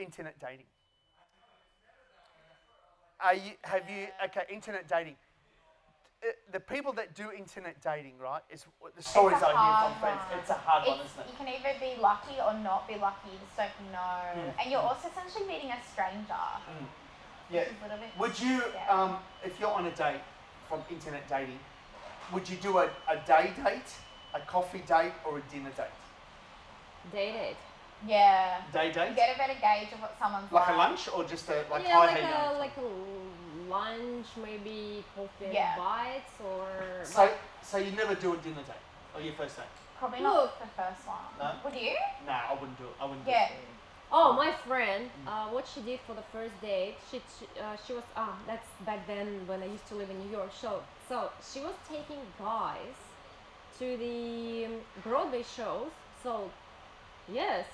internet dating. Okay, internet dating. The people that do internet dating, right, is the stories I hear from friends. It's a hard one, isn't it? You can either be lucky or not be lucky. You just don't know. And you're also essentially meeting a stranger. Yeah. Which is a little bit, Would you, if you're on a date from internet dating, would you do a day date, a coffee date, or a dinner date? Date. Yeah. Day date? You get a better gauge of what someone's like. Like a lunch or just a Like a lunch, maybe coffee and bites or. So you never do a dinner date or your first date? Probably not the first one. No? Would you? No, I wouldn't do it. I wouldn't. Yeah. Do it. Oh, my friend, what she did for the first date, she was that's back then when I used to live in New York. So she was taking guys to the Broadway shows. So yes.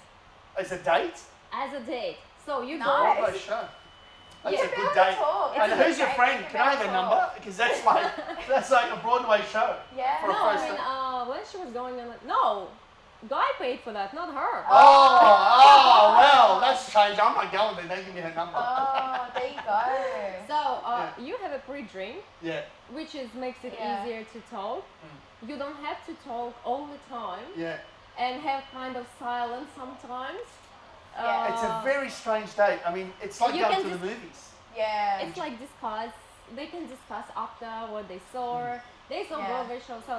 As a date? As a date. So you go. Broadway show. That's a good date. And who's your friend? Can I have a number? Because that's like a Broadway show. Yeah. For a first date. When she was going on, no, guy paid for that, not her. Oh, well, that's changed. I'm not going there. They give me her number. Oh, there you go. So you have a pre-drink. Yeah. Which makes it easier to talk. You don't have to talk all the time. Yeah. And have kind of silence sometimes. It's a very strange date. I mean, it's like going to the movies. Yeah. It's like they can discuss after what they saw. They saw Broadway show, so.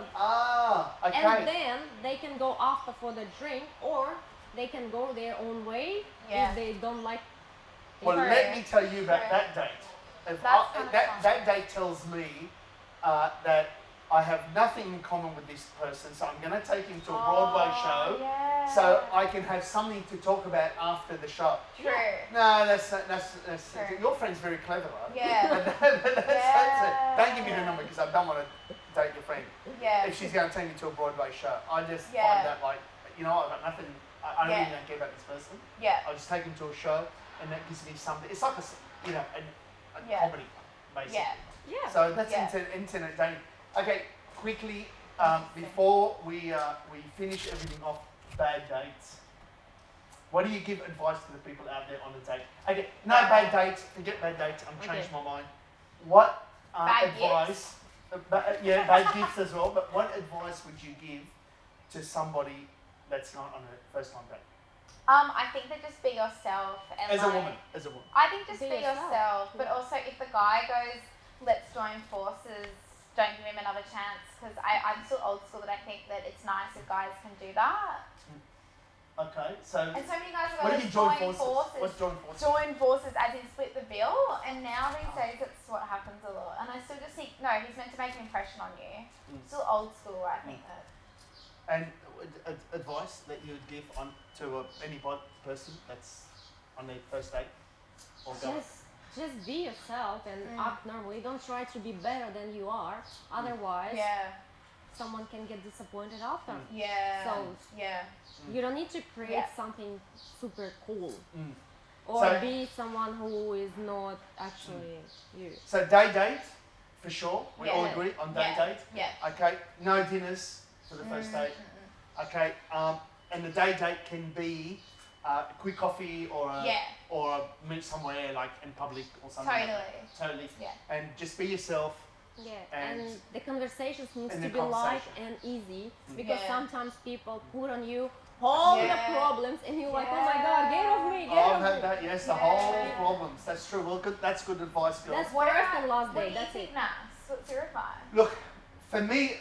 Okay. And then they can go after for the drink, or they can go their own way if they don't like. Well, let me tell you about that date. That date tells me that I have nothing in common with this person, so I'm going to take him to a Broadway show, so I can have something to talk about after the show. True. No, that's your friend's very clever, right? Yeah. Don't give me her number because I don't want to date your friend. Yeah. If she's going to take me to a Broadway show, I just find that like, you know, I've got nothing. I don't really care about this person. Yeah. I just take him to a show, and that gives me something. It's like a comedy, basically. Yeah. So that's internet dating. Okay, quickly, before we finish everything off, bad dates. What do you give advice to the people out there on a date? Okay, no bad dates. Forget bad dates. I'm changed my mind. What advice? Bad gifts as well. But what advice would you give to somebody that's not on a first time date? I think that just be yourself. And as a woman. I think just be yourself. But also, if the guy goes, let's join forces, don't give him another chance, because I'm still old school that I think that it's nice if guys can do that. Okay, so. And so many guys are what going do you to join forces? What's join forces? Join forces as in split the bill, and now these days it's what happens a lot. And I still just think, no, he's meant to make an impression on you. Still old school, I think that. And advice that you would give to any person that's on their first date? Or Just be yourself and act normally. Don't try to be better than you are. Otherwise, someone can get disappointed after. You don't need to create something super cool. Or be someone who is not actually you. So day date, for sure. We all agree on day date. Yeah. Okay, no dinners for the first date. Okay, and the day date can be a quick coffee or meet somewhere like in public or something. Totally. Yeah. And just be yourself. Yeah, and the conversations needs to be light and easy, because sometimes people put on you all the problems and you're like, oh my God, get off me, I've had that, yes, the whole problems. That's true. Well, that's good advice, girls. That's first and last day, that's it. What's your advice? Look, for me,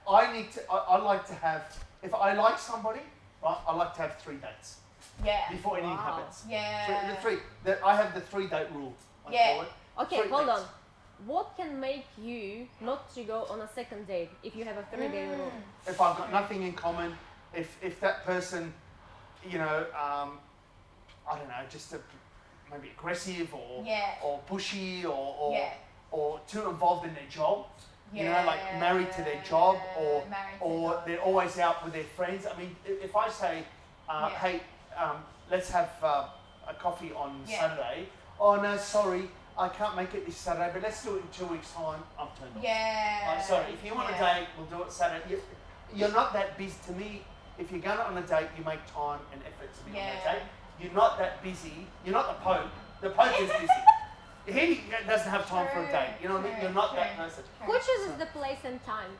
I like to have, if I like somebody, right, I like to have 3 dates. Yeah. Before anything happens. Yeah. I have the 3-date rule. Okay, hold on. What can make you not to go on a second date if you have a 3-day rule? If I've got nothing in common, if that person, you know, I don't know, just maybe aggressive or pushy or too involved in their job, you know, like married to their job or they're always out with their friends. I mean, if I say, hey, let's have a coffee on Saturday. Oh no, sorry, I can't make it this Saturday, but let's do it in 2 weeks' time. I'm turned off. Yeah. Sorry, if you want a date, we'll do it Saturday. You're not that busy. To me, if you're going on a date, you make time and effort to be on that date. you're not that busy. You're not the Pope. The Pope is busy. He doesn't have time for a date. You know what I mean? You're not that person. Who chooses the place and time?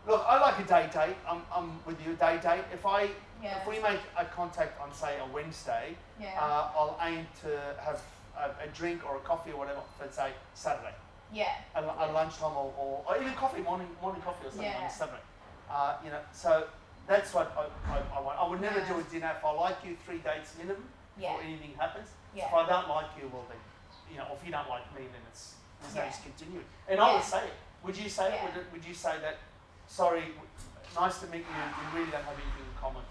Look, I like a day date. I'm with you, a day date. If we make a contact on, say, a Wednesday, I'll aim to have a drink or a coffee or whatever for, say, Saturday. Yeah. At lunchtime or even coffee, morning coffee or something on Saturday. You know, so that's what I want. I would never do a dinner. If I like you, 3 dates minimum before anything happens. If I don't like you, well then, you know, if you don't like me, then there's no use continuing. And I would say it. Would you say it? Would you say that, sorry, nice to meet you, we really don't have anything in common?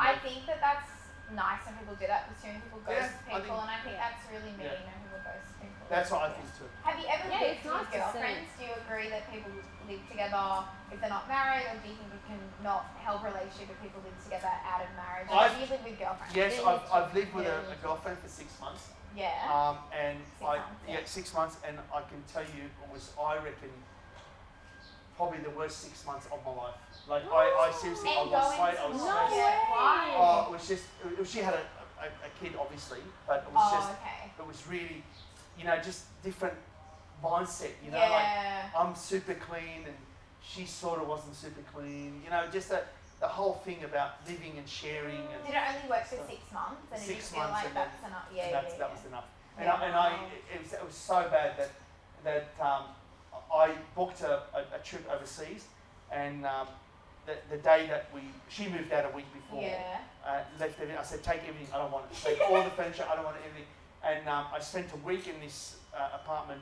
I think that's nice when people do that, because too many people ghost people, and I think that's really mean when people ghost people. That's what I think too. Have you ever lived with girlfriends? Do you agree that people live together if they're not married, or do you think you can not help a relationship if people live together out of marriage? Or do you live with girlfriends? Yes, I've lived with a girlfriend for 6 months. Yeah. And 6 months, and I can tell you it was, I reckon, probably the worst 6 months of my life. Like I seriously, I was straight. Oh, it was just. She had a kid, obviously, but it was it was really, you know, just different mindset. You know, like I'm super clean and she sort of wasn't super clean. You know, just the whole thing about living and sharing. And did it only work for 6 months? And 6 months, months, like that's enough. That was enough. And it was so bad that I booked a trip overseas, and the day that she moved out a week before, left everything. I said, take everything, I don't want it. Take all the furniture, I don't want everything. And I spent a week in this apartment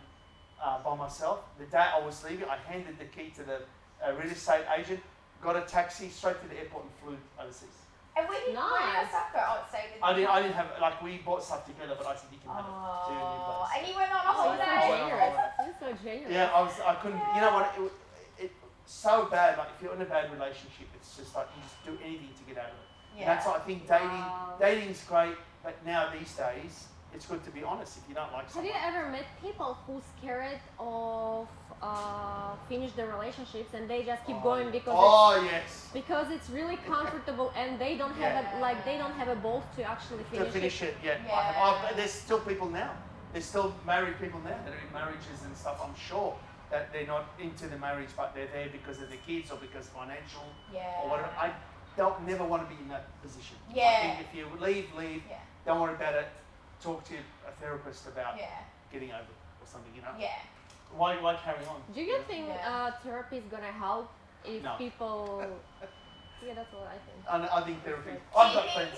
by myself. The day I was leaving, I handed the key to the real estate agent, got a taxi straight to the airport and flew overseas. And where did your stuff go? Oh, it stayed with I didn't have, like, we bought stuff together, but I said, you can have it to your new place. And you went on a holiday? You're so generous. Yeah, I couldn't, you know what, it so bad, like if you're in a bad relationship, it's just like you just do anything to get out of it. Yeah. That's why I think dating's great, but now these days, it's good to be honest if you don't like someone. Have you ever met people who's scared of finish their relationships and they just keep going because it's really comfortable and they don't have a balls to actually finish it? There's still people now. There's still married people now that are in marriages and stuff. I'm sure that they're not into the marriage, but they're there because of the kids or because financial or whatever. I don't never want to be in that position. I think if you leave. Don't worry about it. Talk to a therapist about getting over it or something, you know? Why carry on? Do you think therapy is going to help if people... Yeah, that's what I think. I think therapy... I've got friends...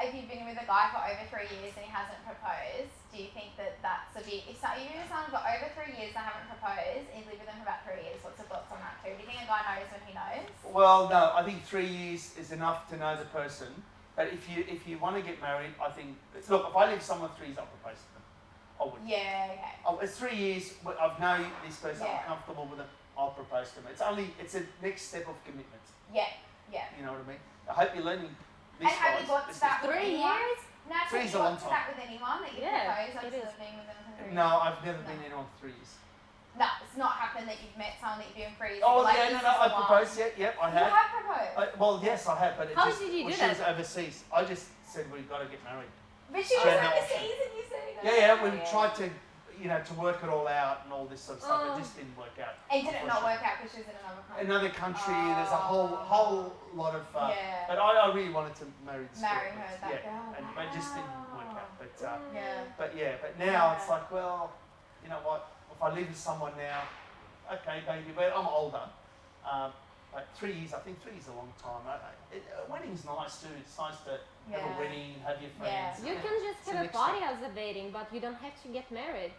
If you've been with a guy for over 3 years and he hasn't proposed, do you think that's a bit... If you've been with someone for over 3 years and they haven't proposed, and you live with them for about 3 years, what's your thoughts on that too? Do you think a guy knows when he knows? Well, no, I think 3 years is enough to know the person. But if you want to get married, I think... Look, if I live someone 3 years, I'll propose to them. I would. Yeah, okay. It's 3 years, I've known this person, I'm comfortable with them, I'll propose to them. It's a next step of commitment. Yeah. You know what I mean? I hope you're learning this. And have you got to that with 3 years? No, 3 years a long time. That with anyone that you propose after being with them for 3 years? No, I've never been anyone for 3 years. No, it's not happened that you've met someone that you've been 3 years. I proposed, yep, I have. You have proposed? Yes, I have, but How did you do that? She was overseas. I just said we've got to get married. But she was overseas and you said we tried to, to work it all out and all this sort of stuff. It just didn't work out. And did it not work out because she was in another country? Another country. There's a whole lot of. But I really wanted to marry this girl. Marry her, that girl. But it just didn't work out. But now it's like, well, you know what? If I live with someone now, okay, baby, but I'm older. Like 3 years, I think 3 years is a long time. A wedding's nice too. It's nice to have a wedding, have your friends. You can just have a party as a wedding, but you don't have to get married.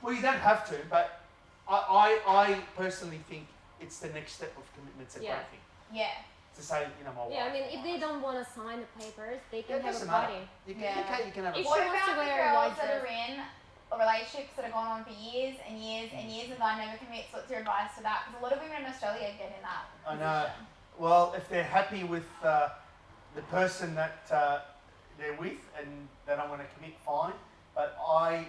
Well, you don't have to, but I personally think it's the next step of commitment. It's a great thing. Yeah. To say, my wife. Yeah, I mean, if they don't want to sign the papers, they can have a party. You can have a party. What about the girls that are in relationships that have gone on for years and years and years and guy never commits? What's your advice to that? Because a lot of women in Australia get in that position. I know. Well, if they're happy with the person that they're with and they don't want to commit, fine. But I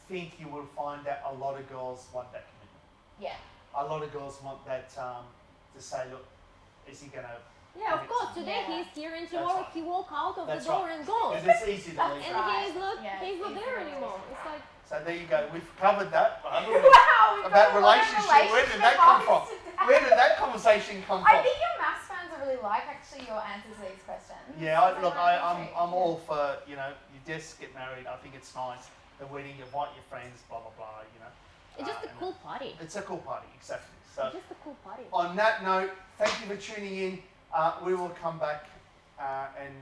think you will find that a lot of girls want that commitment. Yeah. A lot of girls want that to say, look, is he going to Yeah, of course. Today he's here, and tomorrow he walk out of the door and goes. And it's easy to leave. And he's not there anymore. It's like. So there you go. We've covered that. Wow, about relationship. Where did that come from? Where did that conversation come from? I think your maths fans are really like actually your answers to these questions. Yeah, I'm all for, you just get married. I think it's nice. The wedding, you invite your friends, blah blah blah. It's just a cool party. It's a cool party, exactly. So it's just a cool party. On that note, thank you for tuning in. We will come back in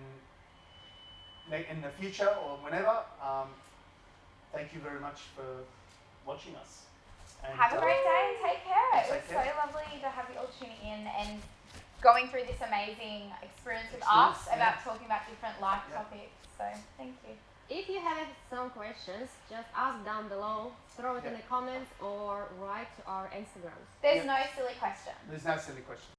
the future or whenever. Thank you very much for watching us. And have a great day and take care. It was so lovely to have you all tuning in and going through this amazing experience with us about talking about different life topics. So thank you. If you have some questions, just ask down below, throw it in the comments or write to our Instagrams. There's no silly question. There's no silly question.